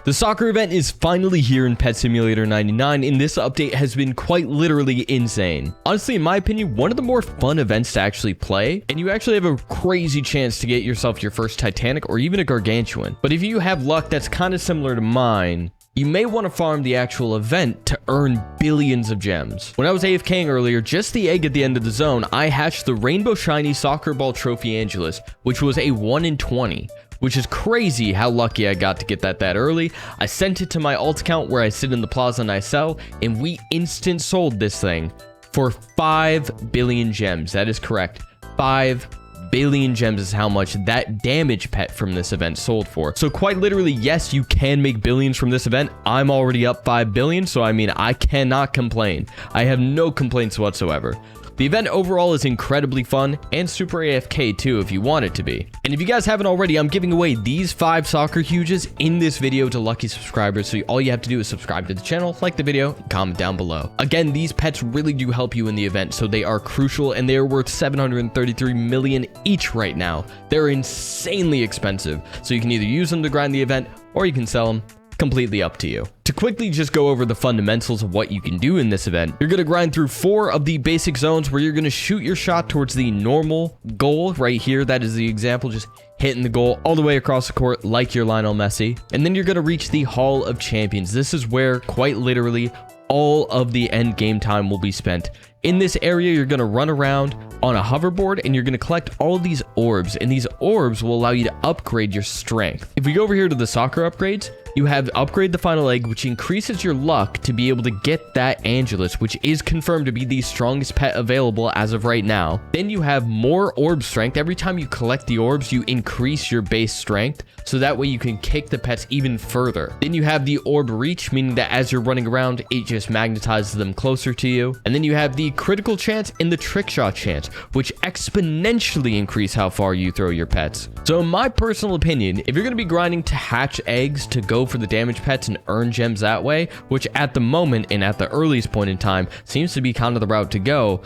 The soccer event is finally here in Pet Simulator 99, and this update has been quite literally insane. Honestly, in my opinion, one of the more fun events to actually play, and you actually have a crazy chance to get yourself your first Titanic or even a gargantuan. But if you have luck that's kind of similar to mine, you may want to farm the actual event to earn billions of gems. When I was AFKing earlier, just the egg at the end of the zone, I hatched the Rainbow Shiny Soccer Ball Trophy Angelus, which was a 1 in 20. Which is crazy how lucky I got to get that early. I sent it to my alt account where I sit in the plaza and I sell, and we instant sold this thing for 5 billion gems. That is correct. 5 billion gems is how much that damage pet from this event sold for. So quite literally, yes, you can make billions from this event. I'm already up 5 billion, so I mean, I cannot complain. I have no complaints whatsoever. The event overall is incredibly fun and super AFK too if you want it to be. And if you guys haven't already, I'm giving away these 5 soccer huges in this video to lucky subscribers. So all you have to do is subscribe to the channel, like the video, and comment down below. Again, these pets really do help you in the event, so they are crucial, and they are worth 733 million each right now. They're insanely expensive, so you can either use them to grind the event or you can sell them. Completely up to you. To quickly just go over the fundamentals of what you can do in this event, you're going to grind through 4 of the basic zones where you're going to shoot your shot towards the normal goal right here. That is the example, just hitting the goal all the way across the court like your Lionel Messi. And then you're going to reach the Hall of Champions. This is where quite literally all of the end game time will be spent. In this area, you're going to run around on a hoverboard and you're going to collect all of these orbs, and these orbs will allow you to upgrade your strength. If we go over here to the soccer upgrades, you have upgrade the final egg, which increases your luck to be able to get that Angelus, which is confirmed to be the strongest pet available as of right now. Then you have more orb strength. Every time you collect the orbs, you increase your base strength, so that way you can kick the pets even further. Then you have the orb reach, meaning that as you're running around, it just magnetizes them closer to you. And then you have the critical chance and the trick shot chance, which exponentially increase how far you throw your pets. So in my personal opinion, if you're going to be grinding to hatch eggs to go for the damage pets and earn gems that way, which at the moment and at the earliest point in time seems to be kind of the route to go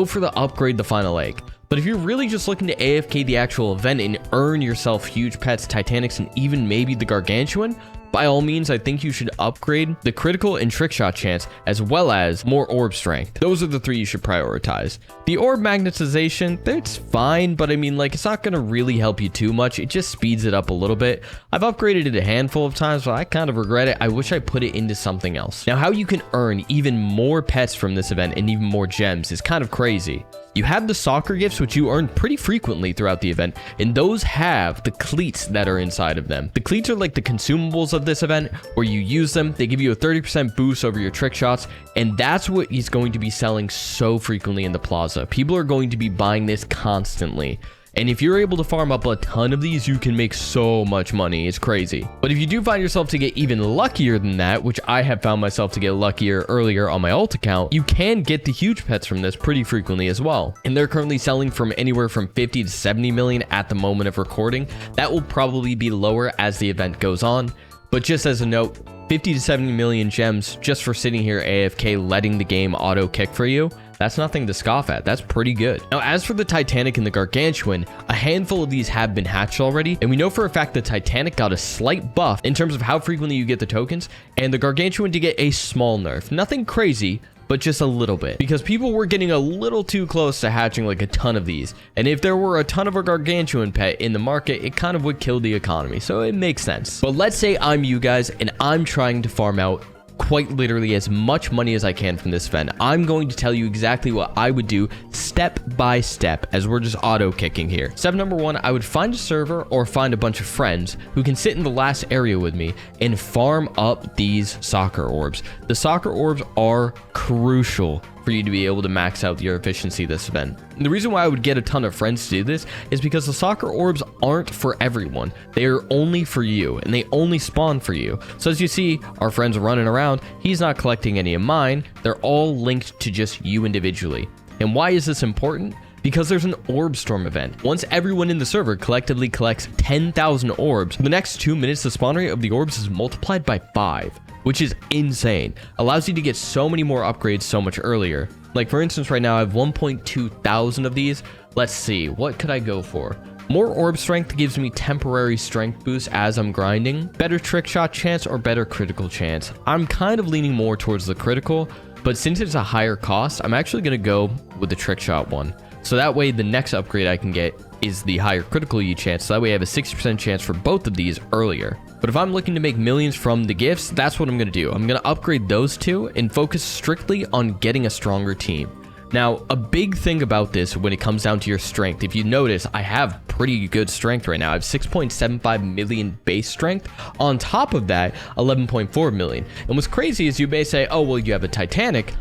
for the upgrade the final egg. But if you're really just looking to AFK the actual event and earn yourself huge pets, Titanics, and even maybe the Gargantuan, by all means, I think you should upgrade the critical and trick shot chance as well as more orb strength. Those are the 3 you should prioritize. The orb magnetization, that's fine, but I mean, like, it's not going to really help you too much. It just speeds it up a little bit. I've upgraded it a handful of times, but I kind of regret it. I wish I put it into something else. Now, how you can earn even more pets from this event and even more gems is kind of crazy. You have the soccer gifts, which you earn pretty frequently throughout the event, and those have the cleats that are inside of them. The cleats are like the consumables of this event, where you use them, they give you a 30% boost over your trick shots, and that's what is going to be selling so frequently in the plaza. People are going to be buying this constantly. And if you're able to farm up a ton of these, you can make so much money. It's crazy. But if you do find yourself to get even luckier than that, which I have found myself to get luckier earlier on my alt account, you can get the huge pets from this pretty frequently as well. And they're currently selling from anywhere from 50 to 70 million at the moment of recording. That will probably be lower as the event goes on. But just as a note, 50 to 70 million gems just for sitting here AFK letting the game auto kick for you, that's nothing to scoff at. That's pretty good. Now, as for the Titanic and the Gargantuan, a handful of these have been hatched already, and we know for a fact the Titanic got a slight buff in terms of how frequently you get the tokens, and the Gargantuan to get a small nerf. Nothing crazy, but just a little bit, because people were getting a little too close to hatching like a ton of these, and if there were a ton of a Gargantuan pet in the market, it kind of would kill the economy, so it makes sense. But let's say I'm you guys and I'm trying to farm out quite literally as much money as I can from this event. I'm going to tell you exactly what I would do step by step as we're just auto kicking here. Step number 1, I would find a server or find a bunch of friends who can sit in the last area with me and farm up these soccer orbs. The soccer orbs are crucial for you to be able to max out your efficiency this event. And the reason why I would get a ton of friends to do this is because the soccer orbs aren't for everyone. They are only for you, and they only spawn for you. So as you see, our friends are running around. He's not collecting any of mine. They're all linked to just you individually. And why is this important? Because there's an orb storm event. Once everyone in the server collectively collects 10,000 orbs, for the next 2 minutes, the spawn rate of the orbs is multiplied by 5. Which is insane. Allows you to get so many more upgrades so much earlier. Like for instance, right now I have 1.2 thousand of these. Let's see, what could I go for? More orb strength gives me temporary strength boost as I'm grinding. Better trick shot chance or better critical chance. I'm kind of leaning more towards the critical, but since it's a higher cost, I'm actually going to go with the trick shot one. So that way the next upgrade I can get is the higher critical hit chance. So that way I have a 60% chance for both of these earlier. But if I'm looking to make millions from the gifts, that's what I'm going to do. I'm going to upgrade those two and focus strictly on getting a stronger team. Now, a big thing about this when it comes down to your strength, if you notice, I have pretty good strength right now. I have 6.75 million base strength. On top of that, 11.4 million. And what's crazy is you may say, oh, well, you have a Titanic.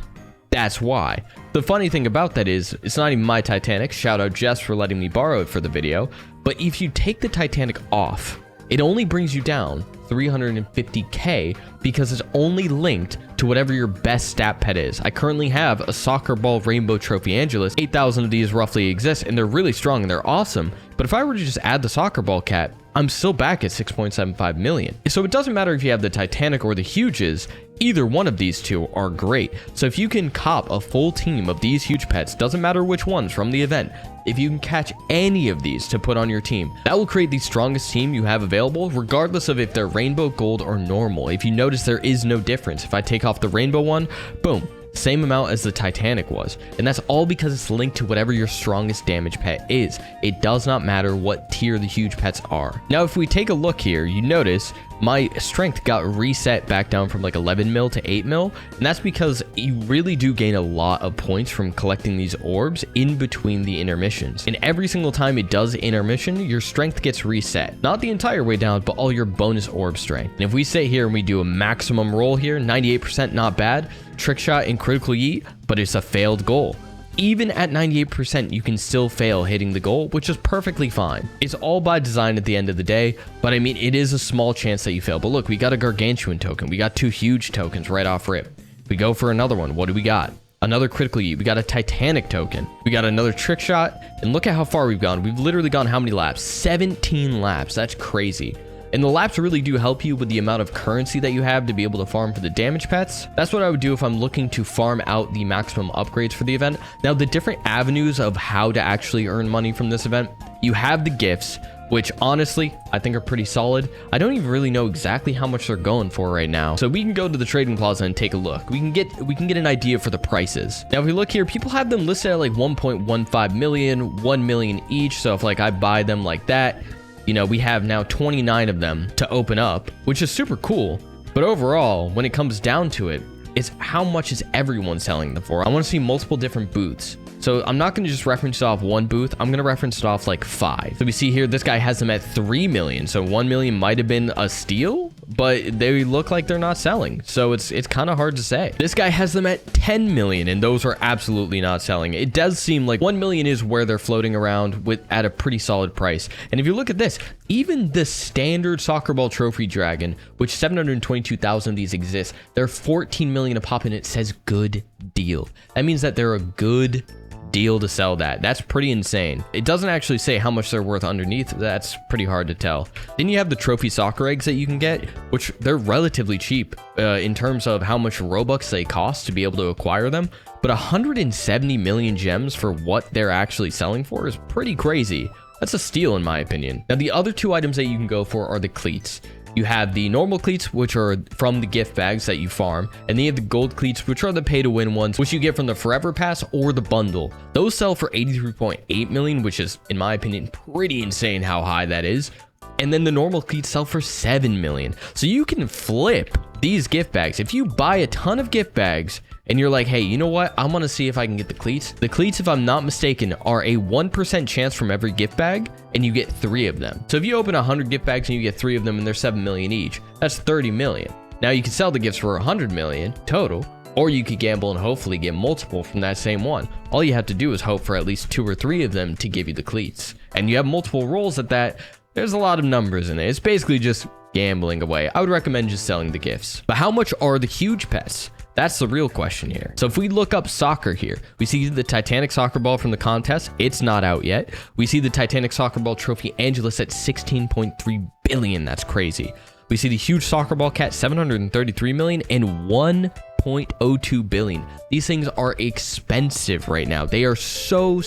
That's why. The funny thing about that is, it's not even my Titanic. Shout out Jess for letting me borrow it for the video. But if you take the Titanic off, it only brings you down 350k because it's only linked to whatever your best stat pet is. I currently have a soccer ball rainbow trophy Angelus. 8,000 of these roughly exist and they're really strong and they're awesome. But if I were to just add the soccer ball cat, I'm still back at 6.75 million. So it doesn't matter if you have the Titanic or the Huges, either one of these two are great. So if you can cop a full team of these huge pets, doesn't matter which ones from the event, if you can catch any of these to put on your team, that will create the strongest team you have available, regardless of if they're rainbow, gold, or normal. If you notice, there is no difference. If I take off the rainbow one, boom, same amount as the Titanic was. And that's all because it's linked to whatever your strongest damage pet is. It does not matter what tier the huge pets are. Now, if we take a look here, you notice my strength got reset back down from like 11 mil to 8 mil. And that's because you really do gain a lot of points from collecting these orbs in between the intermissions. And every single time it does intermission, your strength gets reset. Not the entire way down, but all your bonus orb strength. And if we sit here and we do a maximum roll here, 98%, not bad. Trick shot and critical yeet, but it's a failed goal. Even at 98%, you can still fail hitting the goal, which is perfectly fine. It's all by design at the end of the day, but I mean, it is a small chance that you fail. But look, we got a gargantuan token. We got 2 huge tokens right off rip. If we go for another one, what do we got? Another critical yeet. We got a Titanic token. We got another trick shot, and look at how far we've gone. We've literally gone how many laps? 17 laps. That's crazy. And the laps really do help you with the amount of currency that you have to be able to farm for the damage pets. That's what I would do if I'm looking to farm out the maximum upgrades for the event. Now, the different avenues of how to actually earn money from this event, you have the gifts, which honestly, I think are pretty solid. I don't even really know exactly how much they're going for right now. So we can go to the trading plaza and take a look. We can get an idea for the prices. Now, if we look here, people have them listed at like 1.15 million, 1 million each. So if like I buy them like that, you know, we have now 29 of them to open up, which is super cool. But overall, when it comes down to it, it's how much is everyone selling them for? I want to see multiple different booths. So I'm not going to just reference it off one booth. I'm going to reference it off like 5. So we see here, this guy has them at 3 million. So 1 million might have been a steal, but they look like they're not selling. So it's kind of hard to say. This guy has them at 10 million, and those are absolutely not selling. It does seem like 1 million is where they're floating around with at a pretty solid price. And if you look at this, even the standard soccer ball trophy dragon, which 722,000 of these exist, they're 14 million a pop, and it says good deal. That means that they're a good deal to sell that. That's pretty insane. It doesn't actually say how much they're worth underneath. That's pretty hard to tell. Then you have the trophy soccer eggs that you can get, which they're relatively cheap in terms of how much Robux they cost to be able to acquire them. But 170 million gems for what they're actually selling for is pretty crazy. That's a steal in my opinion. Now, the other 2 items that you can go for are the cleats. You have the normal cleats, which are from the gift bags that you farm, and then you have the gold cleats, which are the pay to win ones, which you get from the forever pass or the bundle. Those sell for 83.8 million, which is, in my opinion, pretty insane how high that is. And then the normal cleats sell for 7 million. So you can flip these gift bags. If you buy a ton of gift bags and you're like, hey, you know what? I'm going to see if I can get the cleats. The cleats, if I'm not mistaken, are a 1% chance from every gift bag, and you get 3 of them. So if you open 100 gift bags and you get 3 of them and they're 7 million each, that's 30 million. Now you can sell the gifts for 100 million total, or you could gamble and hopefully get multiple from that same one. All you have to do is hope for at least 2 or 3 of them to give you the cleats. And you have multiple rolls at that. There's a lot of numbers in it. It's basically just gambling away. I would recommend just selling the gifts. But how much are the huge pets? That's the real question here. So if we look up soccer here, we see the Titanic soccer ball from the contest. It's not out yet. We see the Titanic soccer ball trophy Angelus at 16.3 billion. That's crazy. We see the huge soccer ball cat, 733 million, and 1 1.02 billion. These things are expensive right now. They are so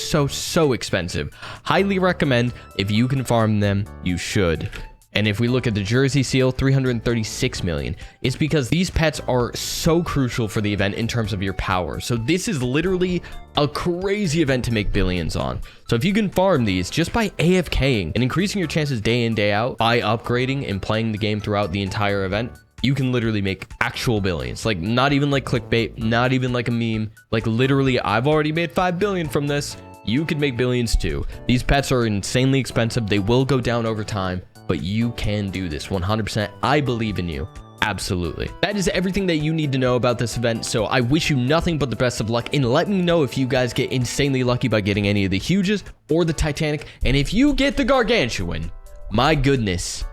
expensive. Highly recommend, if you can farm them, you should. And if we look at the Jersey Seal, 336 million. It's because these pets are so crucial for the event in terms of your power. So this is literally a crazy event to make billions on. So if you can farm these just by AFKing and increasing your chances day in, day out by upgrading and playing the game throughout the entire event, you can literally make actual billions. Like, not even like clickbait, not even like a meme. Like, literally, I've already made 5 billion from this. You could make billions too. These pets are insanely expensive. They will go down over time, but you can do this 100%. I believe in you. Absolutely. That is everything that you need to know about this event. So I wish you nothing but the best of luck, and let me know if you guys get insanely lucky by getting any of the huges or the Titanic. And if you get the gargantuan, my goodness,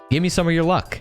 give me some of your luck.